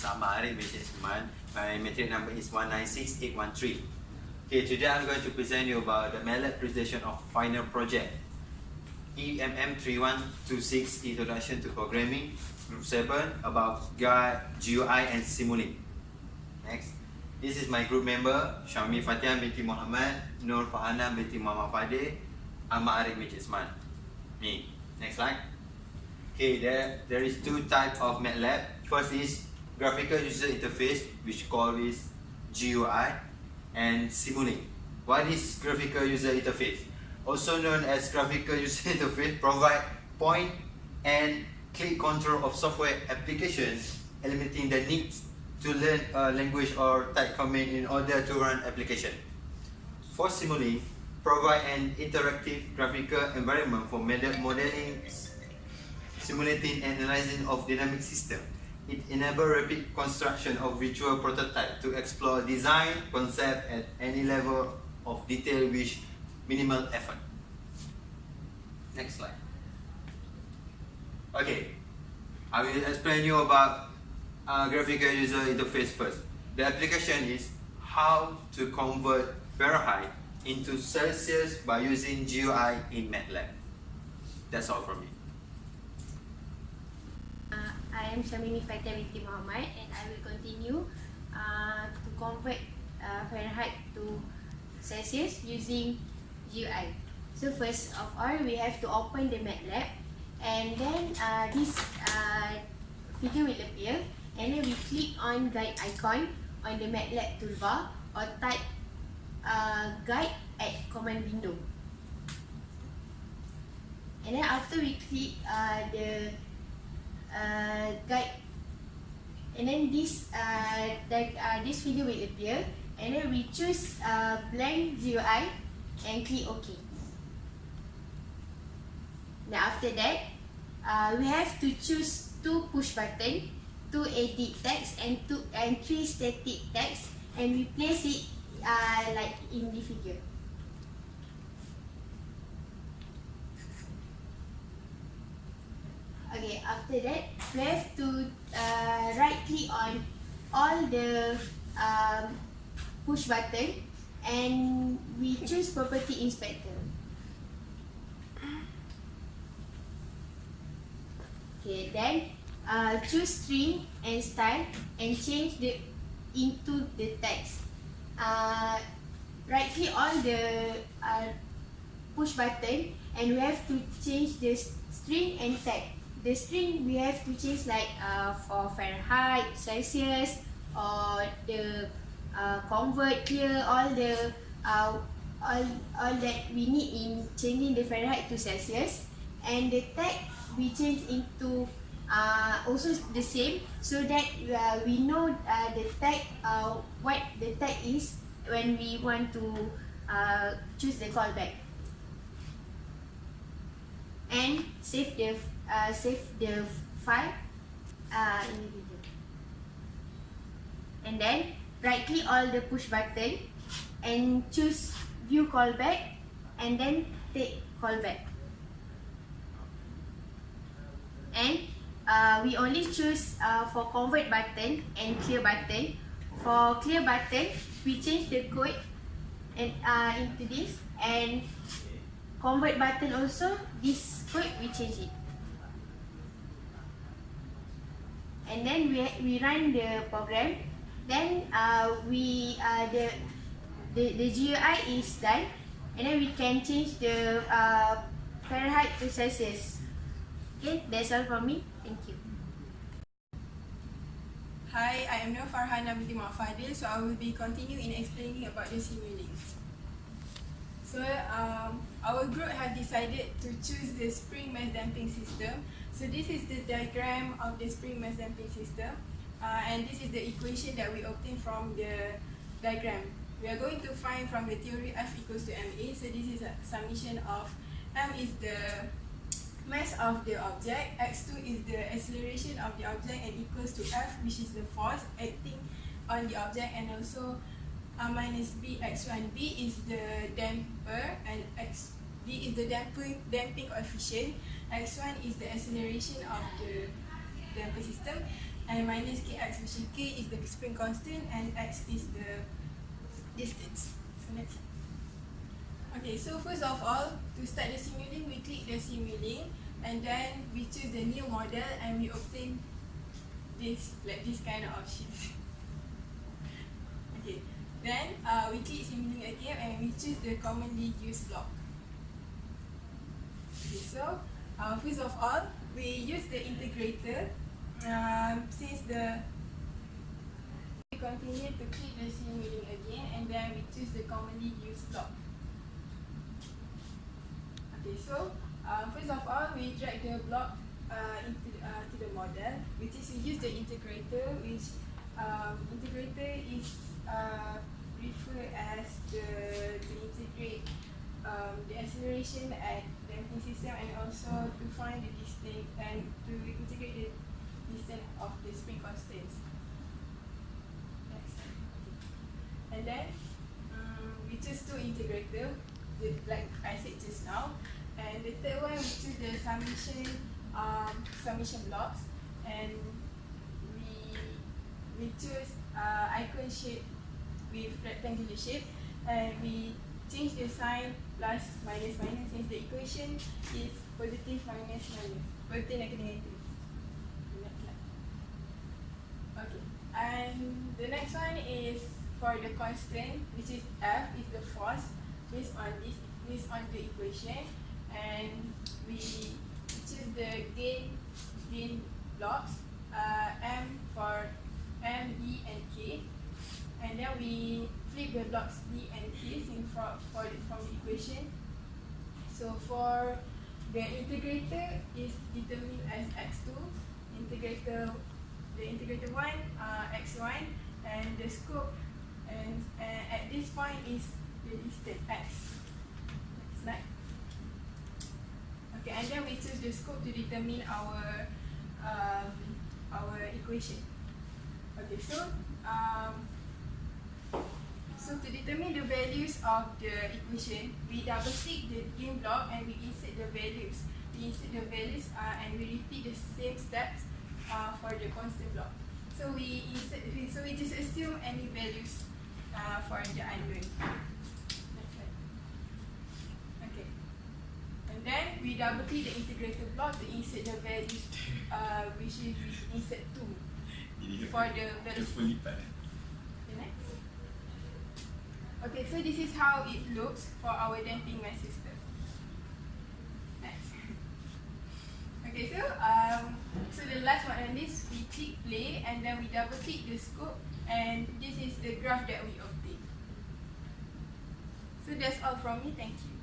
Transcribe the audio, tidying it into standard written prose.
Ahmad Arif Matrix Isman. My matric number is 196813. Okay, today I'm going to present you about the MATLAB presentation of final project EMM3126 Introduction to Programming Group 7 about GUI and Simulink. Next, this is my group member Syami Fatihan binti Muhammad, Nur Fahana binti Muhammad Fadil, Ahmad Arif Matrix Isman. Me. Next slide. Okay, there is two types of MATLAB. First is graphical user interface, which called is GUI, and Simulink. What is graphical user interface? Also known as graphical user interface, provide point and click control of software applications, eliminating the need to learn a language or type command in order to run application. For Simulink, provide an interactive graphical environment for modeling, simulating and analyzing of dynamic system. It enables rapid construction of virtual prototype to explore design concept at any level of detail with minimal effort. Next slide. Okay, I will explain you about graphical user interface first. The application is how to convert Fahrenheit into Celsius by using GUI in MATLAB. That's all from me. I am Syamini Fatiha binti Muhammad, and I will continue to convert Fahrenheit to Celsius using GUI. So first of all, we have to open the MATLAB, and then this figure will appear, and then we click on guide icon on the MATLAB toolbar or type guide at command window. And then after we click the guide, and then this video will appear, and then we choose blank GUI and click OK. Now after that, we have to choose two push button, two edit text and three static text, and we place it like in the figure. Okay, after that, we have to right click on all the push button, and we choose property inspector. Okay, then choose string and style and change into the text. Right click all the push button, and we have to change the string and tag. The string we have to change like for Fahrenheit, Celsius, or the convert clear, all that we need in changing the Fahrenheit to Celsius, and the tag we change into also the same, so that we know the tag what the tag is when we want to choose the callback, and save the file in the video. And then right click all the push button and choose view callback, and then take callback. And we only choose for convert button and clear button. For clear button, we change the code and into this, and convert button also, this code we change it. And then we run the program. Then the GUI is done, and then we can change the Fahrenheit to Celsius. Okay, that's all from me. Thank you. Hi, I am Nur Farhana binti Muhammad Fadil, so I will be continuing in explaining about the Simulink. So our group have decided to choose the spring mass damping system. So this is the diagram of the spring mass damping system, and this is the equation that we obtained from the diagram. We are going to find from the theory F equals to ma. So this is a summation of m is the mass of the object, x2 is the acceleration of the object, and equals to F, which is the force acting on the object, and also minus b x1. B is the damper, and d is the damping coefficient. X1 is the acceleration of the damper system, and minus kx, which is k is the spring constant and x is the distance. So next slide. Okay, so first of all, to start the simulating, we click the simulating and then we choose the new model and we obtain this, like this kind of options. Okay, then we click simulating again and we choose the commonly used block. Okay, so first of all, we use the integrator. Since we continue to click the simulating again and then we choose the commonly used block. Okay, so first of all, we drag the block to the model, which is we use the integrator, which integrator is referred as to integrate the acceleration at the damping system and also to find the distance and to integrate the distance of the spring constants. Next slide. Okay. And then we choose two integrator, like I said just now. And the third one, we choose the summation blocks, and we choose icon shape with rectangular shape, and we change the sign plus minus minus since the equation is positive minus minus, positive negative. Next slide. Okay, and the next one is for the constant, which is F, is the force based on the equation, and we choose the gain blocks, M for M, E, and K, and then we flip the blocks D and K from the equation. So for the integrator is determined as x2, the integrator 1 x1, and the scope and at this point is the distance x. Next slide. Okay, and then we choose the scope to determine our equation. Okay, so to determine the values of the equation, we double click the gain block and we insert the values. And we repeat the same steps for the constant block. So we just assume any values for the unknown. Next slide. Okay. And then we double click the integrator block to insert the values, which is insert 2 for the velocity. Okay, next. Okay, so this is how it looks for our damping mass system. Next. Okay, so the last one on this, we click play and then we double click the scope, and this is the graph that we obtained. So that's all from me. Thank you.